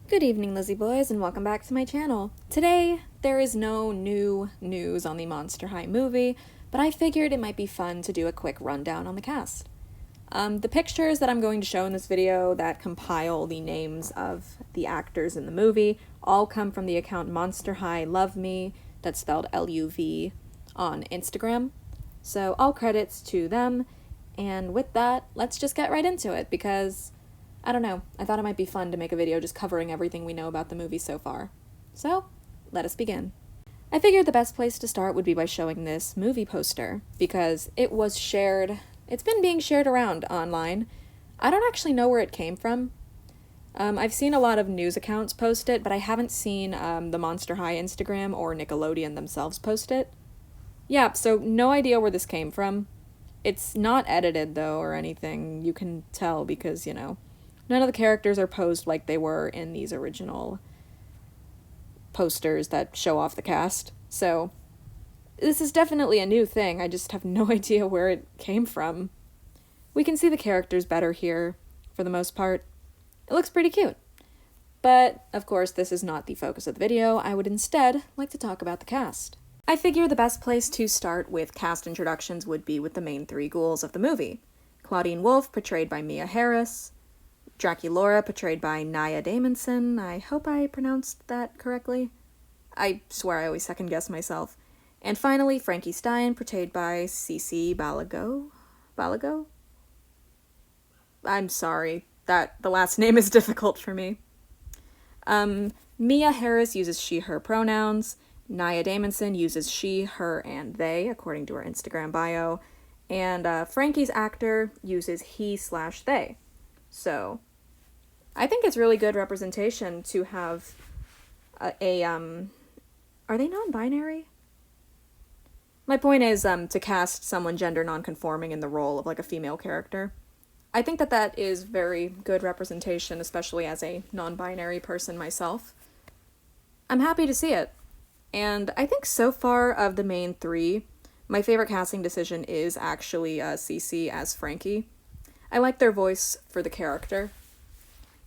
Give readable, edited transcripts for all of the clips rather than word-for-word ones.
Good evening, Lizzie boys, and welcome back to my channel. Today, there is no new news on the Monster High movie, but I figured it might be fun to do a quick rundown on the cast. The pictures that I'm going to show in this video that compile the names of the actors in the movie all come from the account Monster High Love Me, that's spelled L-U-V, on Instagram. So all credits to them, and with that, let's just get right into it, because I don't know, I thought it might be fun to make a video just covering everything we know about the movie so far. So, let us begin. I figured the best place to start would be by showing this movie poster, because it was shared, it's been being shared around online. I don't actually know where it came from. I've seen a lot of news accounts post it, but I haven't seen the Monster High Instagram or Nickelodeon themselves post it. Yeah, so no idea where this came from. It's not edited, though, or anything. You can tell because, you know, none of the characters are posed like they were in these original posters that show off the cast. So, this is definitely a new thing, I just have no idea where it came from. We can see the characters better here, for the most part. It looks pretty cute. But, of course, this is not the focus of the video. I would instead like to talk about the cast. I figure the best place to start with cast introductions would be with the main three ghouls of the movie. Claudine Wolfe, portrayed by Mia Harris. Draculaura, portrayed by Nia Damonson. I hope I pronounced that correctly. I swear I always second guess myself. And finally, Frankie Stein, portrayed by Cece Balago? Balago? I'm sorry, the last name is difficult for me. Mia Harris uses she, her pronouns. Nia Damonson uses she, her, and they, according to her Instagram bio. And Frankie's actor uses he/they. So, I think it's really good representation to have are they non-binary? My point is to cast someone gender non-conforming in the role of like a female character. I think that is very good representation, especially as a non-binary person myself. I'm happy to see it. And I think so far of the main three, my favorite casting decision is actually Cece as Frankie. I like their voice for the character.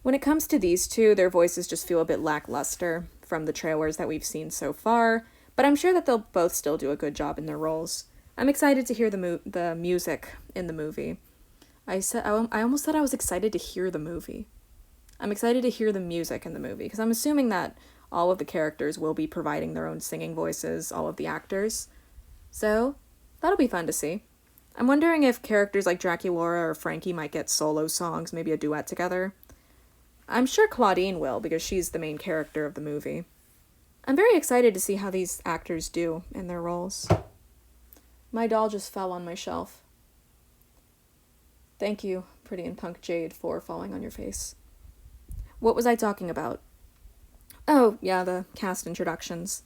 When it comes to these two, their voices just feel a bit lackluster from the trailers that we've seen so far, but I'm sure that they'll both still do a good job in their roles. I'm excited to hear the music in the movie. I almost said I was excited to hear the movie. I'm excited to hear the music in the movie, because I'm assuming that all of the characters will be providing their own singing voices, all of the actors. So, that'll be fun to see. I'm wondering if characters like Draculaura or Frankie might get solo songs, maybe a duet together. I'm sure Claudine will, because she's the main character of the movie. I'm very excited to see how these actors do in their roles. My doll just fell on my shelf. Thank you, Pretty and Punk Jade, for falling on your face. What was I talking about? Oh, yeah, the cast introductions.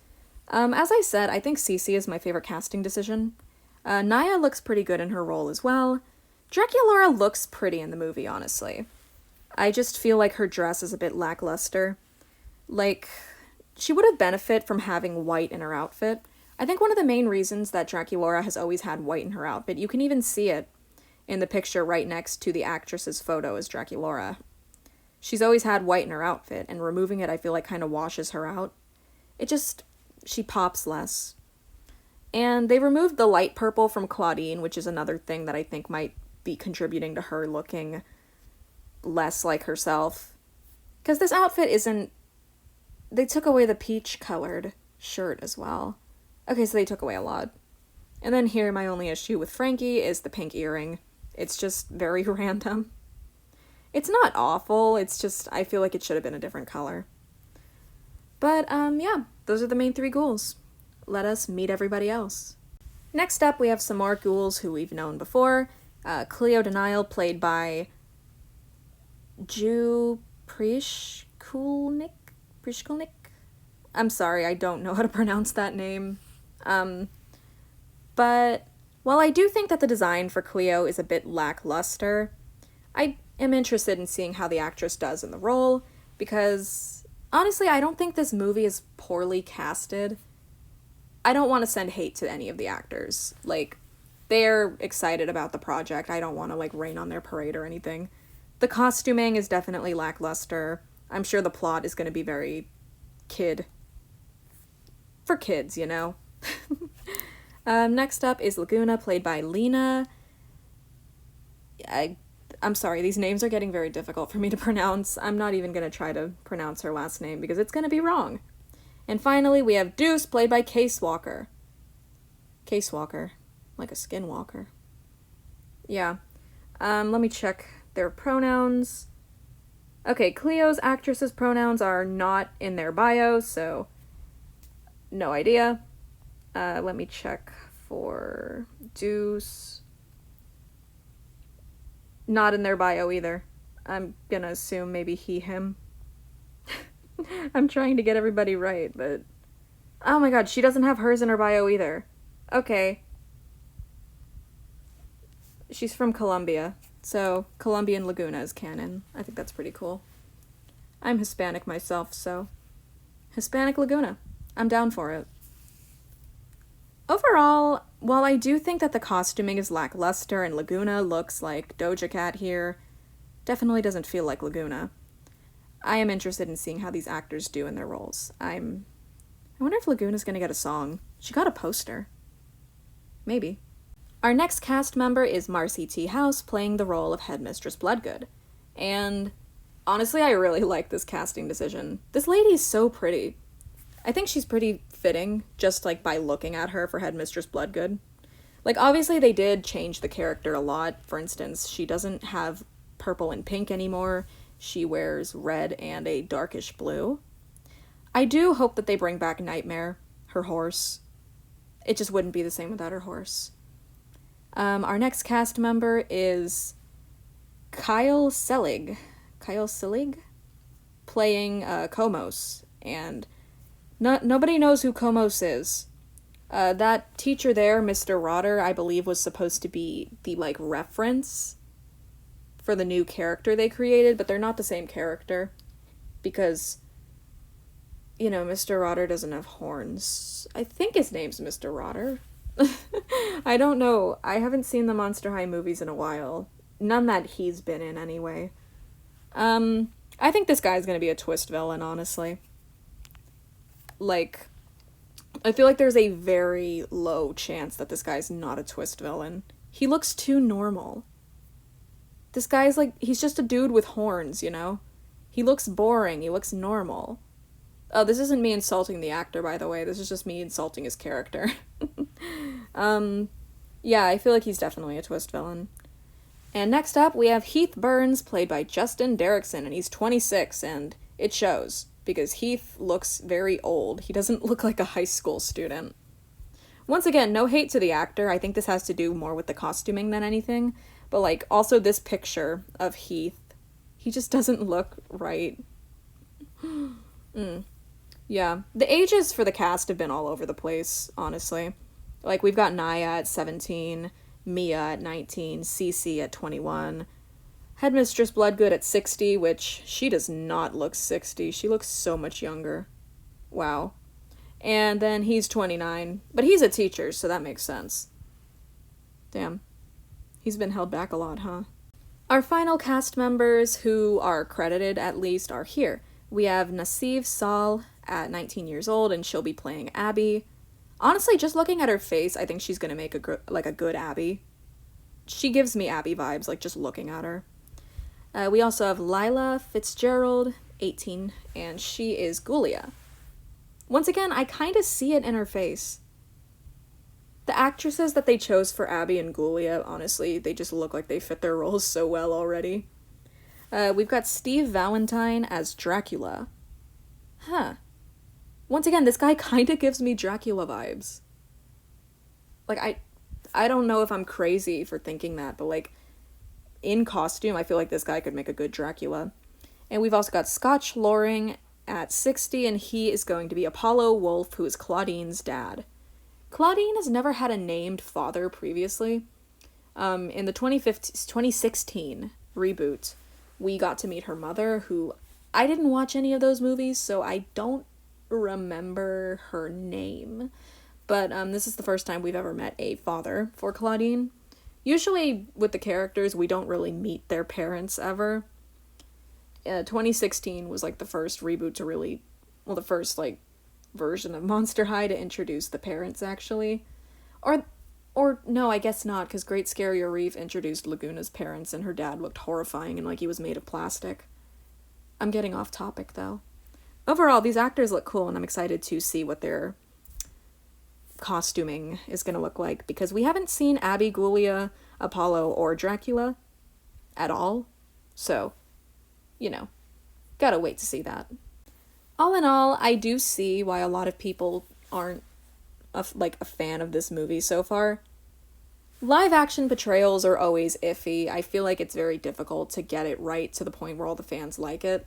As I said, I think Cece is my favorite casting decision. Nia looks pretty good in her role as well. Draculaura looks pretty in the movie, honestly. I just feel like her dress is a bit lackluster. Like, she would have benefited from having white in her outfit. I think one of the main reasons that Draculaura has always had white in her outfit, you can even see it in the picture right next to the actress's photo as Draculaura. She's always had white in her outfit, and removing it I feel like kind of washes her out. She pops less. And they removed the light purple from Claudine, which is another thing that I think might be contributing to her looking less like herself. Because this outfit isn't... They took away the peach-colored shirt as well. Okay, so they took away a lot. And then here, my only issue with Frankie is the pink earring. It's just very random. It's not awful, it's just, I feel like it should have been a different color. But, yeah, those are the main three ghouls. Let us meet everybody else. Next up, we have some more ghouls who we've known before. Cleo Denial, played by Ju Prishkulnik? I'm sorry, I don't know how to pronounce that name. But while I do think that the design for Cleo is a bit lackluster, I am interested in seeing how the actress does in the role, because honestly, I don't think this movie is poorly casted. I don't want to send hate to any of the actors. Like, they're excited about the project. I don't want to, like, rain on their parade or anything. The costuming is definitely lackluster. I'm sure the plot is going to be very for kids, you know? Next up is Laguna, played by Lena. I'm sorry, these names are getting very difficult for me to pronounce. I'm not even going to try to pronounce her last name because it's going to be wrong. And finally, we have Deuce, played by Case Walker. Case Walker. Like a skinwalker. Yeah. Let me check their pronouns. Okay, Cleo's actress's pronouns are not in their bio, so no idea. Let me check for Deuce. Not in their bio either. I'm gonna assume maybe he, him. I'm trying to get everybody right, but... Oh my god, she doesn't have hers in her bio either. Okay. She's from Colombia, so Colombian Laguna is canon. I think that's pretty cool. I'm Hispanic myself, so... Hispanic Laguna. I'm down for it. Overall, while I do think that the costuming is lackluster and Laguna looks like Doja Cat here, definitely doesn't feel like Laguna. I am interested in seeing how these actors do in their roles. I wonder if Laguna's gonna get a song. She got a poster. Maybe. Our next cast member is Marcy T. House, playing the role of Headmistress Bloodgood. And honestly, I really like this casting decision. This lady's so pretty. I think she's pretty fitting, just like by looking at her for Headmistress Bloodgood. Like, obviously they did change the character a lot. For instance, she doesn't have purple and pink anymore. She wears red and a darkish blue. I do hope that they bring back Nightmare, her horse. It just wouldn't be the same without her horse. Our next cast member is Kyle Selig. Kyle Selig? Playing Komos. And nobody knows who Komos is. That teacher there, Mr. Rotter, I believe was supposed to be the, like, reference for the new character they created, but they're not the same character. Because, you know, Mr. Rotter doesn't have horns. I think his name's Mr. Rotter. I don't know. I haven't seen the Monster High movies in a while. None that he's been in, anyway. I think this guy's gonna be a twist villain, honestly. Like, I feel like there's a very low chance that this guy's not a twist villain. He looks too normal. This guy's like, he's just a dude with horns, you know? He looks boring, he looks normal. Oh, this isn't me insulting the actor, by the way, this is just me insulting his character. Yeah, I feel like he's definitely a twist villain. And next up, we have Heath Burns, played by Justin Derrickson, and he's 26, and it shows, because Heath looks very old. He doesn't look like a high school student. Once again, no hate to the actor, I think this has to do more with the costuming than anything, but, like, also this picture of Heath, he just doesn't look right. Yeah, the ages for the cast have been all over the place, honestly. Like, we've got Naya at 17, Mia at 19, Cece at 21, Headmistress Bloodgood at 60, which she does not look 60. She looks so much younger. Wow. And then he's 29, but he's a teacher, so that makes sense. Damn. He's been held back a lot, huh? Our final cast members, who are credited at least, are here. We have Nassif Saul at 19 years old, and she'll be playing Abbey. Honestly, just looking at her face, I think she's gonna make a good Abbey. She gives me Abbey vibes, like, just looking at her. We also have Lila Fitzgerald, 18, and she is Ghoulia. Once again, I kind of see it in her face. The actresses that they chose for Abbey and Ghoulia, honestly, they just look like they fit their roles so well already. We've got Steve Valentine as Dracula. Huh. Once again, this guy kind of gives me Dracula vibes. Like, I don't know if I'm crazy for thinking that, but, like, in costume, I feel like this guy could make a good Dracula. And we've also got Scotch Loring at 60, and he is going to be Apollo Wolf, who is Claudine's dad. Claudine has never had a named father previously. In the 2016 reboot, we got to meet her mother, who I didn't watch any of those movies, so I don't remember her name. But this is the first time we've ever met a father for Claudine. Usually with the characters, we don't really meet their parents ever. 2016 was, like, the first reboot to really, well, the first, like, version of Monster High to introduce the parents, actually. Or no, I guess not, because Great Scarier Reef introduced Laguna's parents, and her dad looked horrifying and like he was made of plastic. I'm getting off topic, though. Overall, these actors look cool, and I'm excited to see what their costuming is going to look like, because we haven't seen Abbey, Ghoulia, Apollo, or Dracula at all. So, you know, gotta wait to see that. All in all, I do see why a lot of people aren't a fan of this movie so far. Live action portrayals are always iffy. I feel like it's very difficult to get it right to the point where all the fans like it.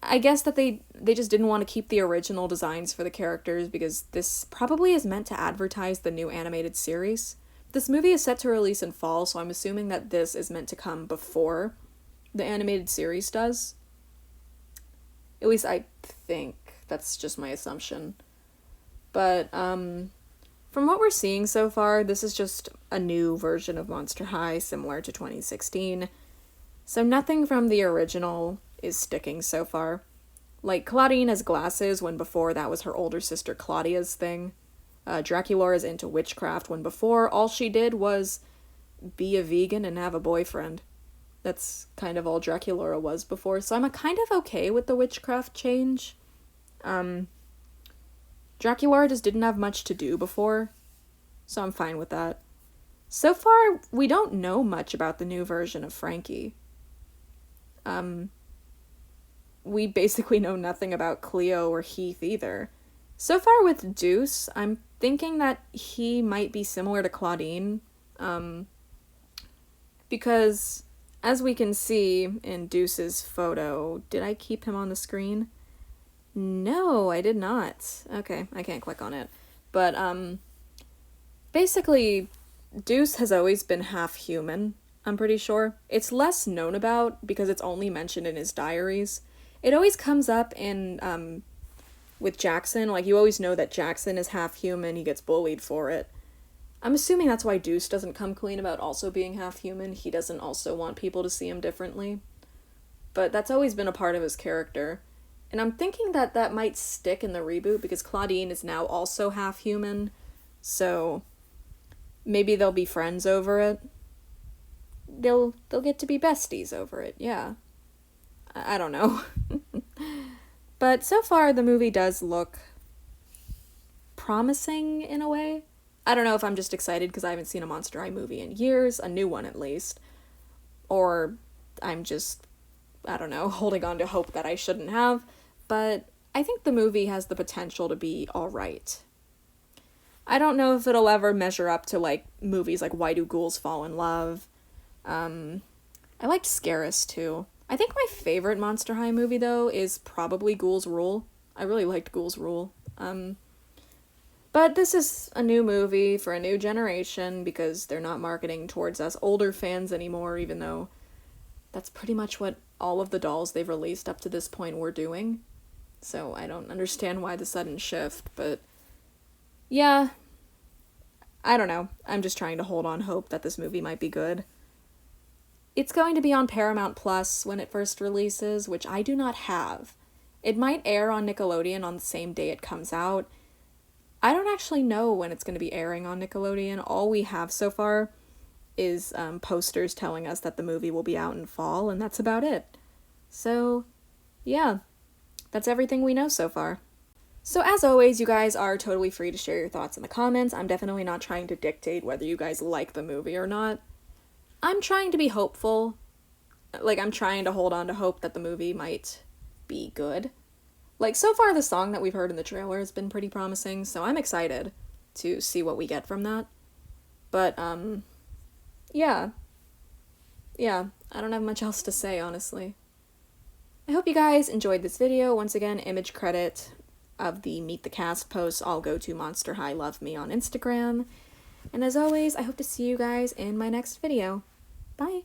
I guess that they just didn't want to keep the original designs for the characters because this probably is meant to advertise the new animated series. This movie is set to release in fall, so I'm assuming that this is meant to come before the animated series does. At least I think. That's just my assumption. But, from what we're seeing so far, this is just a new version of Monster High, similar to 2016. So nothing from the original is sticking so far. Like, Claudine has glasses, when before that was her older sister Claudia's thing. Dracula is into witchcraft, when before all she did was be a vegan and have a boyfriend. That's kind of all Dracula was before, so I'm kind of okay with the witchcraft change. Dracula just didn't have much to do before, so I'm fine with that. So far, we don't know much about the new version of Frankie. We basically know nothing about Cleo or Heath either. So far with Deuce, I'm thinking that he might be similar to Claudine, because as we can see in Deuce's photo, did I keep him on the screen? No, I did not. Okay, I can't click on it. But, basically, Deuce has always been half human, I'm pretty sure. It's less known about because it's only mentioned in his diaries. It always comes up in, with Jackson. Like, you always know that Jackson is half human, he gets bullied for it. I'm assuming that's why Deuce doesn't come clean about also being half human. He doesn't also want people to see him differently. But that's always been a part of his character. And I'm thinking that that might stick in the reboot because Claudine is now also half human. So maybe they'll be friends over it. They'll get to be besties over it, yeah. I don't know. But so far the movie does look promising in a way. I don't know if I'm just excited because I haven't seen a Monster High movie in years, a new one at least. Or I'm just, I don't know, holding on to hope that I shouldn't have. But I think the movie has the potential to be alright. I don't know if it'll ever measure up to, like, movies like Why Do Ghouls Fall in Love? I liked Scarus, too. I think my favorite Monster High movie, though, is probably Ghouls Rule. I really liked Ghouls Rule. But this is a new movie for a new generation because they're not marketing towards us older fans anymore, even though that's pretty much what all of the dolls they've released up to this point were doing. So I don't understand why the sudden shift, but yeah, I don't know. I'm just trying to hold on hope that this movie might be good. It's going to be on Paramount Plus when it first releases, which I do not have. It might air on Nickelodeon on the same day it comes out. I don't actually know when it's going to be airing on Nickelodeon. All we have so far is posters telling us that the movie will be out in fall, and that's about it. So, yeah, that's everything we know so far. So as always, you guys are totally free to share your thoughts in the comments. I'm definitely not trying to dictate whether you guys like the movie or not. I'm trying to be hopeful. Like, I'm trying to hold on to hope that the movie might be good. Like, so far the song that we've heard in the trailer has been pretty promising, so I'm excited to see what we get from that. But, yeah. Yeah, I don't have much else to say, honestly. I hope you guys enjoyed this video. Once again, image credit of the Meet the Cast posts all go to Monster High Love Me on Instagram. And as always, I hope to see you guys in my next video. Bye!